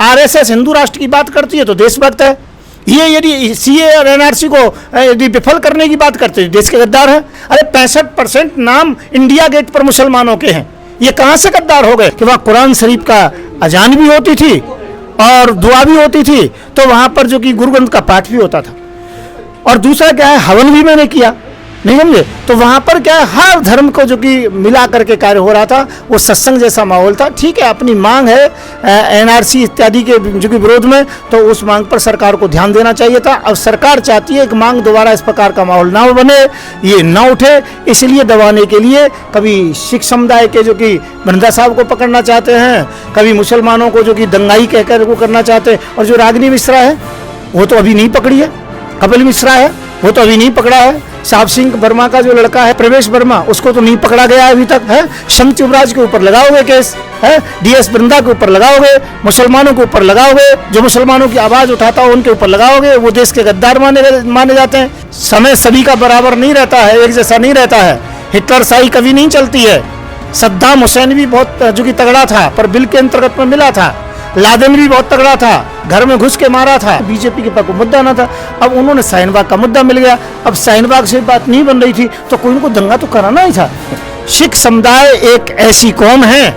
RSS Hindu राष्ट्र की बात करती है तो देशभक्त है। ये यदि सीए और एनआरसी को यदि विफल करने की बात करते हैं देश के गद्दार हैं। अरे 65% नाम इंडिया गेट पर मुसलमानों के हैं, ये कहाँ से गद्दार हो गए कि वहाँ कुरान शरीफ का अजान भी होती थी और दुआ भी होती थी, तो वहाँ पर जो कि गुरु ग्रंथ का पाठ भी होता था। और दूसरा क्या है, हवन भी मैंने किया, नहीं समझे। तो वहाँ पर क्या है, हर धर्म को जो कि मिला करके कार्य हो रहा था, वो सत्संग जैसा माहौल था। ठीक है, अपनी मांग है एनआरसी इत्यादि के जो कि विरोध में, तो उस मांग पर सरकार को ध्यान देना चाहिए था। अब सरकार चाहती है कि मांग दोबारा इस प्रकार का माहौल ना बने, ये ना उठे, इसलिए दबाने के लिए कभी सिख समुदाय के जो कि बंदा साहब को पकड़ना चाहते हैं, कभी मुसलमानों को जो कि दंगाई कहकर वो करना चाहते हैं। और जो रागिनी मिश्रा है वो तो अभी नहीं पकड़ी है, कपिल मिश्रा है वो तो अभी नहीं पकड़ा है, साहब सिंह वर्मा का जो लड़का है प्रवेश वर्मा, उसको तो नहीं पकड़ा गया अभी तक है। शंख युवराज के ऊपर लगाओगे केस है, डीएस वृंदा के ऊपर लगाओगे, मुसलमानों के ऊपर लगाओगे, जो मुसलमानों की आवाज उठाता हो उनके ऊपर लगाओगे, वो देश के गद्दार माने जाते हैं। समय सभी का बराबर नहीं रहता है, एक जैसा नहीं रहता है। हिटलर शाही कभी नहीं चलती है। सद्दाम हुसैन भी बहुत जो कि तगड़ा था पर बिल के अंतर्गत में मिला था। लादेन भी बहुत तगड़ा था, घर में घुस के मारा था, बीजेपी के पास कोई मुद्दा ना था। अब उन्होंने शाहीनबाग का मुद्दा मिल गया, अब शाहीनबाग से बात नहीं बन रही थी तो कोई उनको दंगा तो कराना ही था। सिख समुदाय एक ऐसी कौम है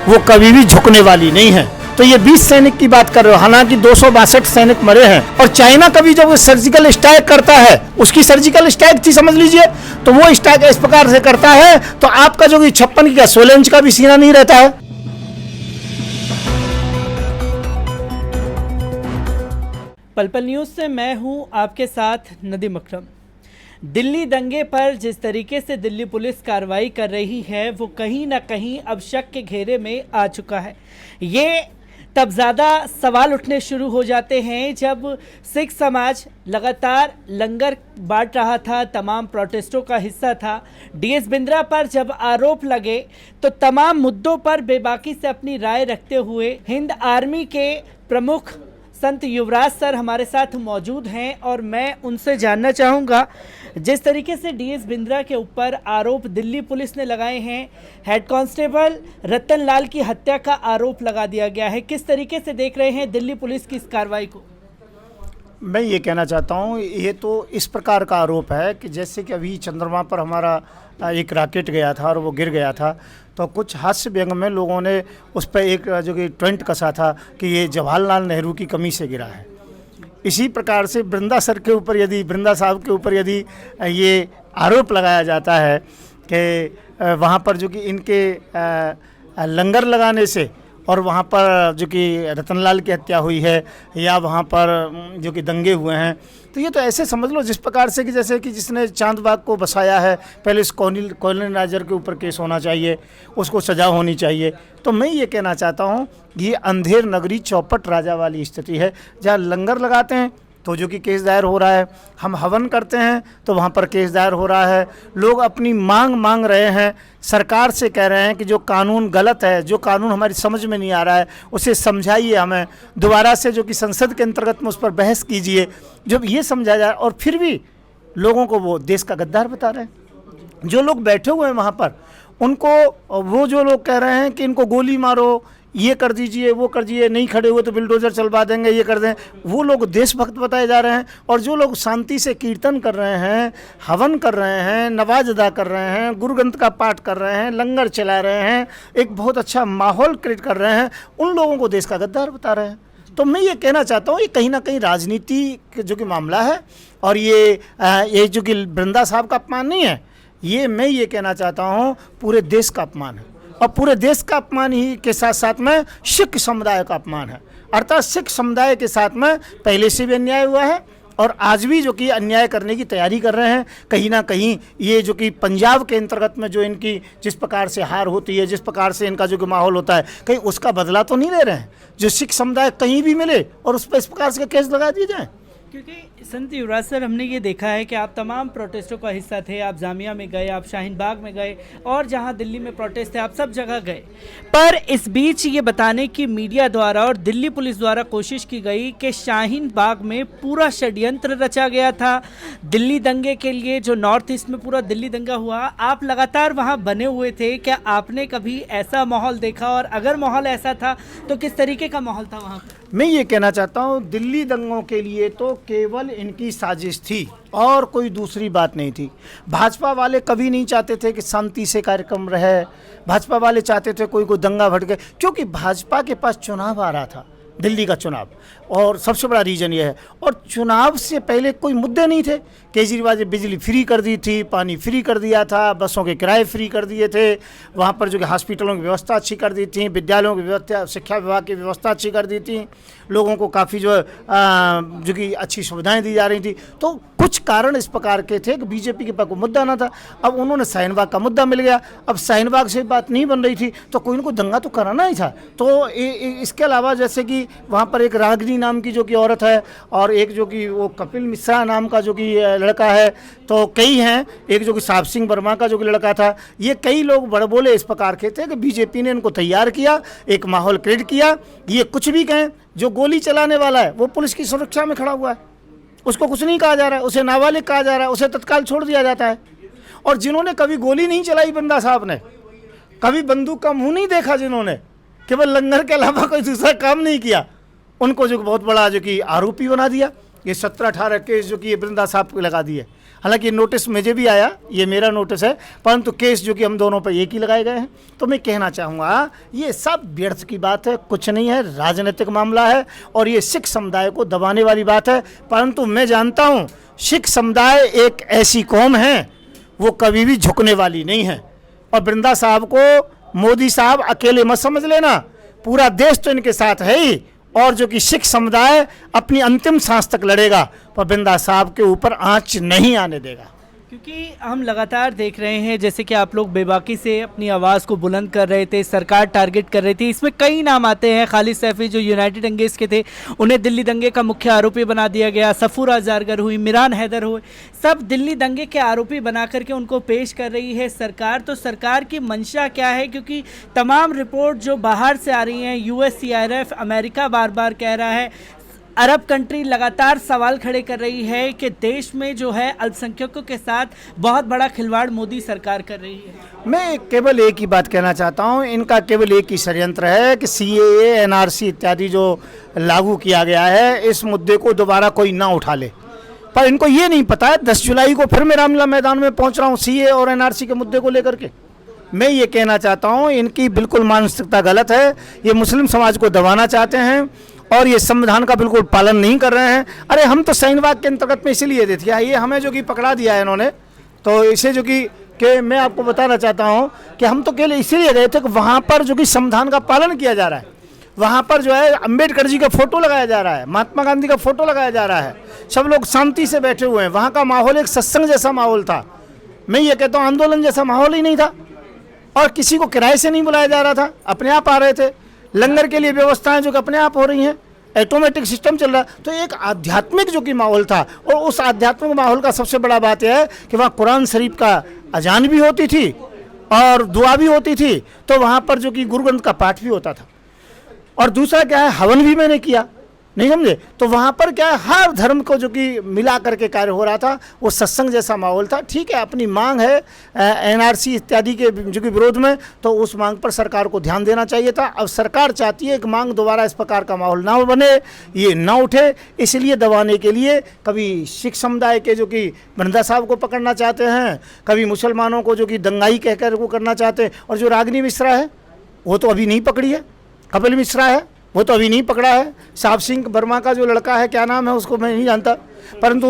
वो कभी भी झुकने वाली नहीं है। तो ये 20 सैनिक की बात कर रहे हो, हालांकि 262 सैनिक मरे हैं। और चाइना कभी जब वो सर्जिकल स्ट्राइक करता है, उसकी सर्जिकल स्ट्राइक थी समझ लीजिए, तो वो स्ट्राइक इस प्रकार से करता है तो आपका जो कि 56 का 16 इंच का भी सीना नहीं रहता है। पल पल न्यूज़ से मैं हूं आपके साथ नदीम अकरम। दिल्ली दंगे पर जिस तरीके से दिल्ली पुलिस कार्रवाई कर रही है वो कहीं ना कहीं अब शक के घेरे में आ चुका है। ये तब ज़्यादा सवाल उठने शुरू हो जाते हैं जब सिख समाज लगातार लंगर बांट रहा था, तमाम प्रोटेस्टों का हिस्सा था। डीएस बिंद्रा पर जब आरोप लगे तो तमाम मुद्दों पर बेबाकी से अपनी राय रखते हुए हिंद आर्मी के प्रमुख संत युवराज सर हमारे साथ मौजूद हैं और मैं उनसे जानना चाहूँगा जिस तरीके से डीएस बिंद्रा के ऊपर आरोप दिल्ली पुलिस ने लगाए हैं, हेड कांस्टेबल रतन लाल की हत्या का आरोप लगा दिया गया है, किस तरीके से देख रहे हैं दिल्ली पुलिस की इस कार्रवाई को? मैं ये कहना चाहता हूँ, ये तो इस प्रकार का आरोप है कि जैसे कि अभी चंद्रमा पर हमारा एक रॉकेट गया था और वो गिर गया था, तो कुछ हास्य व्यंग में लोगों ने उस पर एक जो कि ट्रेंड कसा था कि ये जवाहरलाल नेहरू की कमी से गिरा है। इसी प्रकार से वृंदा सर के ऊपर यदि वृंदा साहब के ऊपर यदि ये आरोप लगाया जाता है कि वहाँ पर जो कि इनके लंगर लगाने से और वहाँ पर जो कि रतनलाल की हत्या हुई है या वहाँ पर जो कि दंगे हुए हैं, तो ये तो ऐसे समझ लो जिस प्रकार से कि जैसे कि जिसने चांदबाग को बसाया है, पहले इस कॉलोनाइजर के ऊपर केस होना चाहिए, उसको सजा होनी चाहिए। तो मैं ये कहना चाहता हूँ ये अंधेर नगरी चौपट राजा वाली स्थिति है, जहाँ लंगर लगाते हैं तो जो कि केस दायर हो रहा है, हम हवन करते हैं तो वहाँ पर केस दायर हो रहा है। लोग अपनी मांग रहे हैं, सरकार से कह रहे हैं कि जो कानून गलत है, जो कानून हमारी समझ में नहीं आ रहा है उसे समझाइए हमें, दोबारा से जो कि संसद के अंतर्गत में उस पर बहस कीजिए। जब ये समझा जाए और फिर भी लोगों को वो देश का गद्दार बता रहे हैं। जो लोग बैठे हुए हैं वहाँ पर उनको वो जो लोग कह रहे हैं कि इनको गोली मारो, ये कर दीजिए, वो कर दीजिए, नहीं खड़े हुए तो बिल्डोजर चलवा देंगे, ये कर दें, वो लोग देशभक्त बताए जा रहे हैं। और जो लोग शांति से कीर्तन कर रहे हैं, हवन कर रहे हैं, नमाज अदा कर रहे हैं, गुरु ग्रंथ का पाठ कर रहे हैं, लंगर चला रहे हैं, एक बहुत अच्छा माहौल क्रिएट कर रहे हैं, उन लोगों को देश का गद्दार बता रहे हैं। तो मैं ये कहना चाहता हूँ ये कहीं ना कहीं राजनीति जो कि मामला है और ये जो कि वृंदा साहब का अपमान नहीं है, ये मैं ये कहना चाहता हूँ पूरे देश का अपमान है। और पूरे देश का अपमान ही के साथ साथ में सिख समुदाय का अपमान है। अर्थात सिख समुदाय के साथ में पहले से भी अन्याय हुआ है और आज भी जो कि अन्याय करने की तैयारी कर रहे हैं। कहीं ना कहीं ये जो कि पंजाब के अंतर्गत में जो इनकी जिस प्रकार से हार होती है, जिस प्रकार से इनका जो कि माहौल होता है, कहीं उसका बदला तो नहीं ले रहे हैं। जो सिख समुदाय कहीं भी मिले और उस पर इस प्रकार से केस लगा दिए जाए, क्योंकि संत युवराज सर, हमने ये देखा है कि आप तमाम प्रोटेस्टों का हिस्सा थे। आप जामिया में गए, आप शाहीन बाग में गए, और जहां दिल्ली में प्रोटेस्ट थे आप सब जगह गए। पर इस बीच ये बताने की मीडिया द्वारा और दिल्ली पुलिस द्वारा कोशिश की गई कि शाहीन बाग में पूरा षड्यंत्र रचा गया था दिल्ली दंगे के लिए। जो नॉर्थ ईस्ट में पूरा दिल्ली दंगा हुआ, आप लगातार वहाँ बने हुए थे। क्या आपने कभी ऐसा माहौल देखा, और अगर माहौल ऐसा था तो किस तरीके का माहौल था वहाँ? मैं ये कहना चाहता हूँ, दिल्ली दंगों के लिए तो केवल इनकी साजिश थी और कोई दूसरी बात नहीं थी। भाजपा वाले कभी नहीं चाहते थे कि शांति से कार्यक्रम रहे। भाजपा वाले चाहते थे कोई दंगा भड़के, क्योंकि भाजपा के पास चुनाव आ रहा था, दिल्ली का चुनाव, और सबसे बड़ा रीज़न ये है। और चुनाव से पहले कोई मुद्दे नहीं थे। केजरीवाल ने बिजली फ्री कर दी थी, पानी फ्री कर दिया था, बसों के किराए फ्री कर दिए थे, वहाँ पर जो कि हॉस्पिटलों की व्यवस्था अच्छी कर दी थी, विद्यालयों की व्यवस्था, शिक्षा विभाग की व्यवस्था अच्छी कर दी थी, लोगों को काफ़ी जो कि अच्छी सुविधाएं दी जा रही थी। तो कुछ कारण इस प्रकार के थे कि बीजेपी के पास कोई मुद्दा ना था। अब उन्होंने शाहीन बाग का मुद्दा मिल गया, अब शाहीन बाग से बात नहीं बन रही थी, तो कोई इनको दंगा तो कराना ही था। तो इसके अलावा जैसे कि वहाँ पर एक रागिनी नाम की जो कि औरत है, और एक जो कि वो कपिल मिश्रा नाम का जो कि लड़का है, तो कई हैं, एक जो कि साहब सिंह वर्मा का जो कि लड़का था, ये कई लोग बड़े बोले इस प्रकार के थे कि बीजेपी ने इनको तैयार किया, एक माहौल क्रिएट किया। ये कुछ भी कहें, जो गोली चलाने वाला है वो पुलिस की सुरक्षा में खड़ा हुआ है, उसको कुछ नहीं कहा जा रहा है, उसे नाबालिग कहा जा रहा है, उसे तत्काल छोड़ दिया जाता है। और जिन्होंने कभी गोली नहीं चलाई, बंदा साहब ने कभी बंदूक का मुंह नहीं देखा, जिन्होंने केवल लंगर के अलावा कोई दूसरा काम नहीं किया, उनको जो बहुत बड़ा जो कि आरोपी बना दिया। ये 17-18 केस जो कि ये वृंदा साहब को लगा दिए। हालांकि नोटिस मुझे भी आया, ये मेरा नोटिस है, परंतु केस जो कि हम दोनों पर एक ही लगाए गए हैं। तो मैं कहना चाहूँगा, ये सब व्यर्थ की बात है, कुछ नहीं है, राजनीतिक मामला है, और ये सिख समुदाय को दबाने वाली बात है। परंतु मैं जानता हूँ, सिख समुदाय एक ऐसी कौम है, वो कभी भी झुकने वाली नहीं है। और वृंदा साहब को मोदी साहब अकेले मत समझ लेना, पूरा देश तो इनके साथ है ही, और जो कि सिख समुदाय अपनी अंतिम सांस तक लड़ेगा, पर वृंदा साहब के ऊपर आंच नहीं आने देगा। क्योंकि हम लगातार देख रहे हैं, जैसे कि आप लोग बेबाकी से अपनी आवाज़ को बुलंद कर रहे थे, सरकार टारगेट कर रही थी। इसमें कई नाम आते हैं। खालिद सैफी जो यूनाइटेड अंगेज के थे, उन्हें दिल्ली दंगे का मुख्य आरोपी बना दिया गया। सफूरा जारगर हुई, मिरान हैदर हुए, सब दिल्ली दंगे के आरोपी बना करके उनको पेश कर रही है सरकार। तो सरकार की मंशा क्या है? क्योंकि तमाम रिपोर्ट जो बाहर से आ रही हैं, USCIRF, अमेरिका बार बार कह रहा है, अरब कंट्री लगातार सवाल खड़े कर रही है कि देश में जो है अल्पसंख्यकों के साथ बहुत बड़ा खिलवाड़ मोदी सरकार कर रही है। मैं केवल एक ही बात कहना चाहता हूं, इनका केवल एक ही षड्यंत्र है कि CAA, NRC इत्यादि जो लागू किया गया है, इस मुद्दे को दोबारा कोई ना उठा ले। पर इनको ये नहीं पता है 10 जुलाई को फिर मैं रामलीला मैदान में पहुंच रहा हूँ CAA और NRC के मुद्दे को लेकर के। मैं ये कहना चाहता हूँ, इनकी बिल्कुल मानसिकता गलत है। ये मुस्लिम समाज को दबाना चाहते हैं और ये संविधान का बिल्कुल पालन नहीं कर रहे हैं। अरे हम तो शाहीन बाग के अंतर्गत में इसीलिए देते हैं, ये हमें जो कि पकड़ा दिया है इन्होंने, तो इसे जो कि मैं आपको बताना चाहता हूँ कि हम तो केवल इसीलिए गए थे कि वहाँ पर जो कि संविधान का पालन किया जा रहा है, वहाँ पर जो है अंबेडकर जी का फोटो लगाया जा रहा है, महात्मा गांधी का फोटो लगाया जा रहा है, सब लोग शांति से बैठे हुए हैं। वहाँ का माहौल एक सत्संग जैसा माहौल था। मैं ये कहता हूँ आंदोलन जैसा माहौल ही नहीं था, और किसी को किराए से नहीं बुलाया जा रहा था, अपने आप आ रहे थे। लंगर के लिए व्यवस्थाएं जो कि अपने आप हो रही हैं, ऑटोमेटिक सिस्टम चल रहा। तो एक आध्यात्मिक जो कि माहौल था, और उस आध्यात्मिक माहौल का सबसे बड़ा बात यह है कि वहाँ कुरान शरीफ का अजान भी होती थी और दुआ भी होती थी, तो वहाँ पर जो कि गुरु ग्रंथ का पाठ भी होता था। और दूसरा क्या है, हवन भी मैंने किया, नहीं समझे? तो वहाँ पर क्या है, हर धर्म को जो कि मिला करके कार्य हो रहा था, वो सत्संग जैसा माहौल था। ठीक है, अपनी मांग है NRC इत्यादि के जो कि विरोध में, तो उस मांग पर सरकार को ध्यान देना चाहिए था। अब सरकार चाहती है कि मांग दोबारा इस प्रकार का माहौल ना बने, ये ना उठे, इसलिए दबाने के लिए कभी सिख समुदाय के जो कि वृंदा साहब को पकड़ना चाहते हैं, कभी मुसलमानों को जो कि दंगाई कहकर वो करना चाहते हैं। और जो रागिनी मिश्रा है वो तो अभी नहीं पकड़ी है, कपिल मिश्रा है वो तो अभी नहीं पकड़ा है, साहब सिंह वर्मा का जो लड़का है, क्या नाम है उसको मैं नहीं जानता, परंतु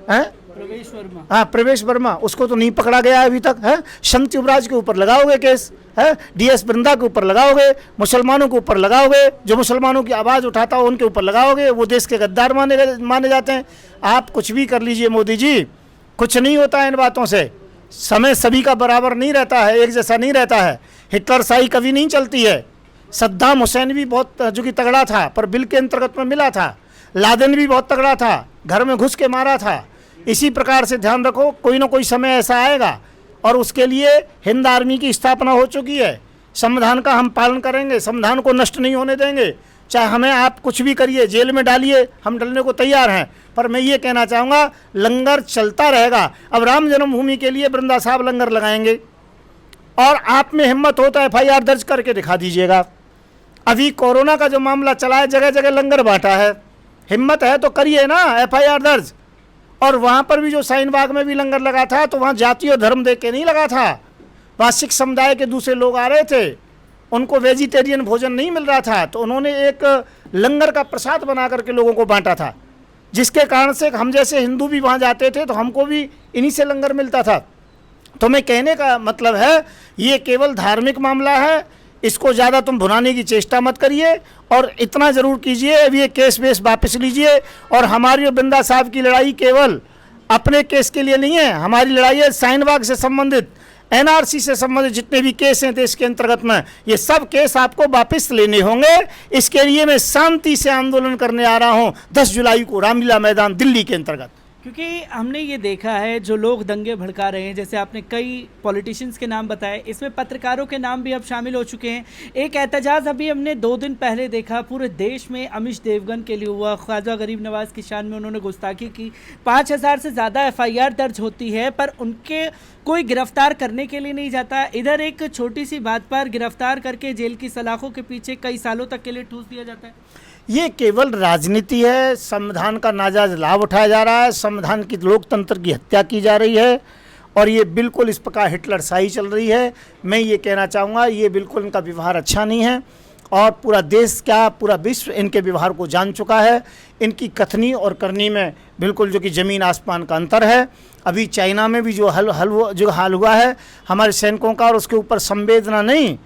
हैं प्रवेश वर्मा, हाँ प्रवेश वर्मा, उसको तो नहीं पकड़ा गया अभी तक है। संत युवराज के ऊपर लगाओगे केस है, DS वृंदा के ऊपर लगाओगे, मुसलमानों के ऊपर लगाओगे, जो मुसलमानों की आवाज़ उठाता हो उनके ऊपर लगाओगे, वो देश के गद्दार माने जाते हैं। आप कुछ भी कर लीजिए मोदी जी, कुछ नहीं होता है इन बातों से। समय सभी का बराबर नहीं रहता है, एक जैसा नहीं रहता है। हिटलर शाही कभी नहीं चलती है। सद्दाम हुसैन भी बहुत जो कि तगड़ा था, पर बिल के अंतर्गत में मिला था। लादेन भी बहुत तगड़ा था, घर में घुस के मारा था। इसी प्रकार से ध्यान रखो, कोई ना कोई समय ऐसा आएगा और उसके लिए हिंद आर्मी की स्थापना हो चुकी है। संविधान का हम पालन करेंगे, संविधान को नष्ट नहीं होने देंगे। चाहे हमें आप कुछ भी करिए, जेल में डालिए, हम डलने को तैयार हैं। पर मैं ये कहना चाहूँगा, लंगर चलता रहेगा। अब राम जन्मभूमि के लिए वृंदा साहब लंगर लगाएंगे और आप में हिम्मत हो तो FIR दर्ज करके दिखा दीजिएगा। अभी कोरोना का जो मामला चला है, जगह जगह लंगर बांटा है, हिम्मत है तो करिए ना FIR दर्ज। और वहाँ पर भी जो शाहीन बाग में भी लंगर लगा था, तो वहाँ जाति और धर्म देख के नहीं लगा था। वहाँ सिख समुदाय के दूसरे लोग आ रहे थे, उनको वेजिटेरियन भोजन नहीं मिल रहा था, तो उन्होंने एक लंगर का प्रसाद बना करके लोगों को बांटा था, जिसके कारण से हम जैसे हिंदू भी वहाँ जाते थे तो हमको भी इन्हीं से लंगर मिलता था। तो मैं कहने का मतलब है, ये केवल धार्मिक मामला है, इसको ज़्यादा तुम भुनाने की चेष्टा मत करिए। और इतना ज़रूर कीजिए, अभी ये केस वेस वापस लीजिए। और हमारी और बिंदा साहब की लड़ाई केवल अपने केस के लिए नहीं है, हमारी लड़ाई है शाहीन बाग से संबंधित, NRC से संबंधित जितने भी केस हैं देश के अंतर्गत में, ये सब केस आपको वापस लेने होंगे। इसके लिए मैं शांति से आंदोलन करने आ रहा हूँ 10 जुलाई को रामलीला मैदान दिल्ली के अंतर्गत। क्योंकि हमने ये देखा है, जो लोग दंगे भड़का रहे हैं, जैसे आपने कई पॉलिटिशियंस के नाम बताए, इसमें पत्रकारों के नाम भी अब शामिल हो चुके हैं। एक एहतजाज अभी हमने 2 दिन पहले देखा, पूरे देश में अमीश देवगन के लिए हुआ। ख्वाजा गरीब नवाज की शान में उन्होंने गुस्ताखी की। 5000 से ज़्यादा FIR दर्ज होती है, पर उनके कोई गिरफ्तार करने के लिए नहीं जाता। इधर एक छोटी सी बात पर गिरफ्तार करके जेल की सलाखों के पीछे कई सालों तक के लिए ठूस दिया जाता है। ये केवल राजनीति है, संविधान का नाजायज लाभ उठाया जा रहा है, संविधान की लोकतंत्र की हत्या की जा रही है, और ये बिल्कुल इस प्रकार हिटलरशाही चल रही है। मैं ये कहना चाहूँगा, ये बिल्कुल इनका व्यवहार अच्छा नहीं है, और पूरा देश क्या पूरा विश्व इनके व्यवहार को जान चुका है। इनकी कथनी और करनी में बिल्कुल जो कि ज़मीन आसमान का अंतर है। अभी चाइना में भी जो हाल हुआ है हमारे सैनिकों का, और उसके ऊपर संवेदना नहीं,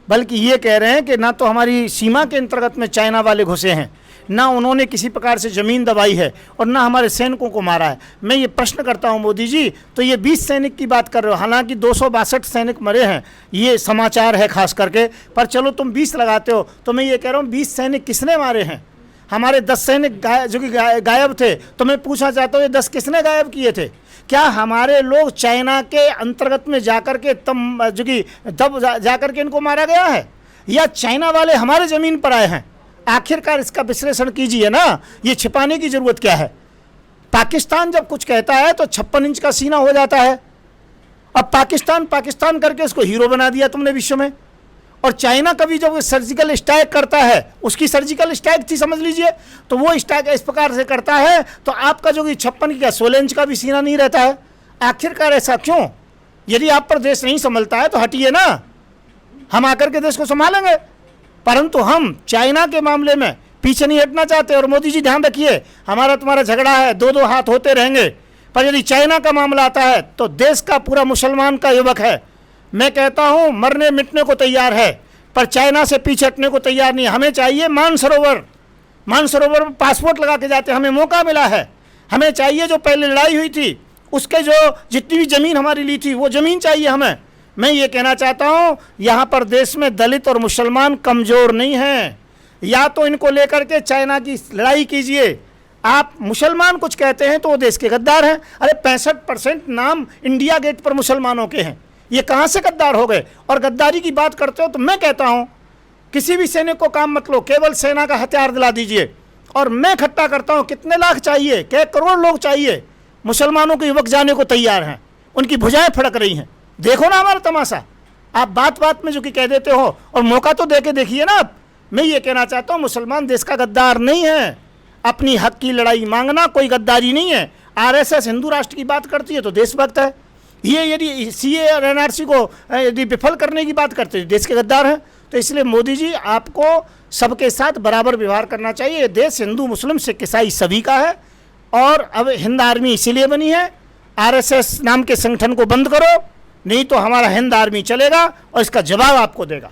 बल्कि ये कह रहे हैं कि ना तो हमारी सीमा के अंतर्गत में चाइना वाले घुसे हैं, ना उन्होंने किसी प्रकार से ज़मीन दबाई है, और ना हमारे सैनिकों को मारा है। मैं ये प्रश्न करता हूँ मोदी जी, तो ये 20 सैनिक की बात कर रहे हो, हालांकि 262 सैनिक मरे हैं, ये समाचार है खास करके, पर चलो तुम 20 लगाते हो, तो मैं ये कह रहा हूँ 20 सैनिक किसने मारे हैं? हमारे 10 सैनिक जो कि गायब थे, तो मैं पूछना चाहता हूँ ये 10 किसने गायब किए थे? क्या हमारे लोग चाइना के अंतर्गत में जाकर के तब जाकर के इनको मारा गया है, या चाइना वाले हमारे ज़मीन पर आए हैं? आखिरकार इसका विश्लेषण कीजिए ना, ये छिपाने की ज़रूरत क्या है? पाकिस्तान जब कुछ कहता है तो 56 इंच का सीना हो जाता है। अब पाकिस्तान करके इसको हीरो बना दिया तुमने विश्व में। और चाइना कभी जब सर्जिकल स्ट्राइक करता है, उसकी सर्जिकल स्ट्राइक थी समझ लीजिए, तो वो स्ट्राइक इस प्रकार से करता है, तो आपका जो कि 56 की क्या 16 इंच का भी सीना नहीं रहता है। आखिरकार ऐसा क्यों? यदि आप पर देश नहीं संभलता है तो हटिए ना, हम आकर के देश को संभालेंगे। परंतु हम चाइना के मामले में पीछे नहीं हटना चाहते। और मोदी जी ध्यान रखिए, हमारा तुम्हारा झगड़ा है, 2-2 हाथ होते रहेंगे, पर यदि चाइना का मामला आता है तो देश का पूरा मुसलमान का युवक है, मैं कहता हूं मरने मिटने को तैयार है, पर चाइना से पीछे हटने को तैयार नहीं। हमें चाहिए मानसरोवर में पासपोर्ट लगा के जाते, हमें मौका मिला है। हमें चाहिए जो पहले लड़ाई हुई थी उसके जो जितनी भी ज़मीन हमारी ली थी वो ज़मीन चाहिए हमें। मैं ये कहना चाहता हूँ, यहाँ पर देश में दलित और मुसलमान कमज़ोर नहीं हैं। या तो इनको लेकर के चाइना की लड़ाई कीजिए। आप मुसलमान कुछ कहते हैं तो वो देश के गद्दार हैं। अरे 65% नाम इंडिया गेट पर मुसलमानों के हैं, ये कहाँ से गद्दार हो गए? और गद्दारी की बात करते हो तो मैं कहता हूँ किसी भी सैनिक को काम मत लो, केवल सेना का हथियार दिला दीजिए। और मैं इकट्ठा करता हूँ, कितने लाख चाहिए, क्या करोड़ लोग चाहिए? मुसलमानों के युवक जाने को तैयार हैं, उनकी भुजाएं फड़क रही हैं। देखो ना हमारा तमाशा। आप बात बात में जो कि कह देते हो, और मौका तो दे के देखिए ना आप। मैं ये कहना चाहता हूँ, मुसलमान देश का गद्दार नहीं है। अपनी हक की लड़ाई मांगना कोई गद्दारी नहीं है। RSS हिंदू राष्ट्र की बात करती है तो देशभक्त है। ये यदि CA और NRC को यदि विफल करने की बात करते हैं, देश के गद्दार हैं। तो इसलिए मोदी जी, आपको सबके साथ बराबर व्यवहार करना चाहिए। ये देश हिंदू मुस्लिम सिख ईसाई सभी का है, और अब हिंद आर्मी इसीलिए बनी है। RSS नाम के संगठन को बंद करो, नहीं तो हमारा हिंद आर्मी चलेगा और इसका जवाब आपको देगा।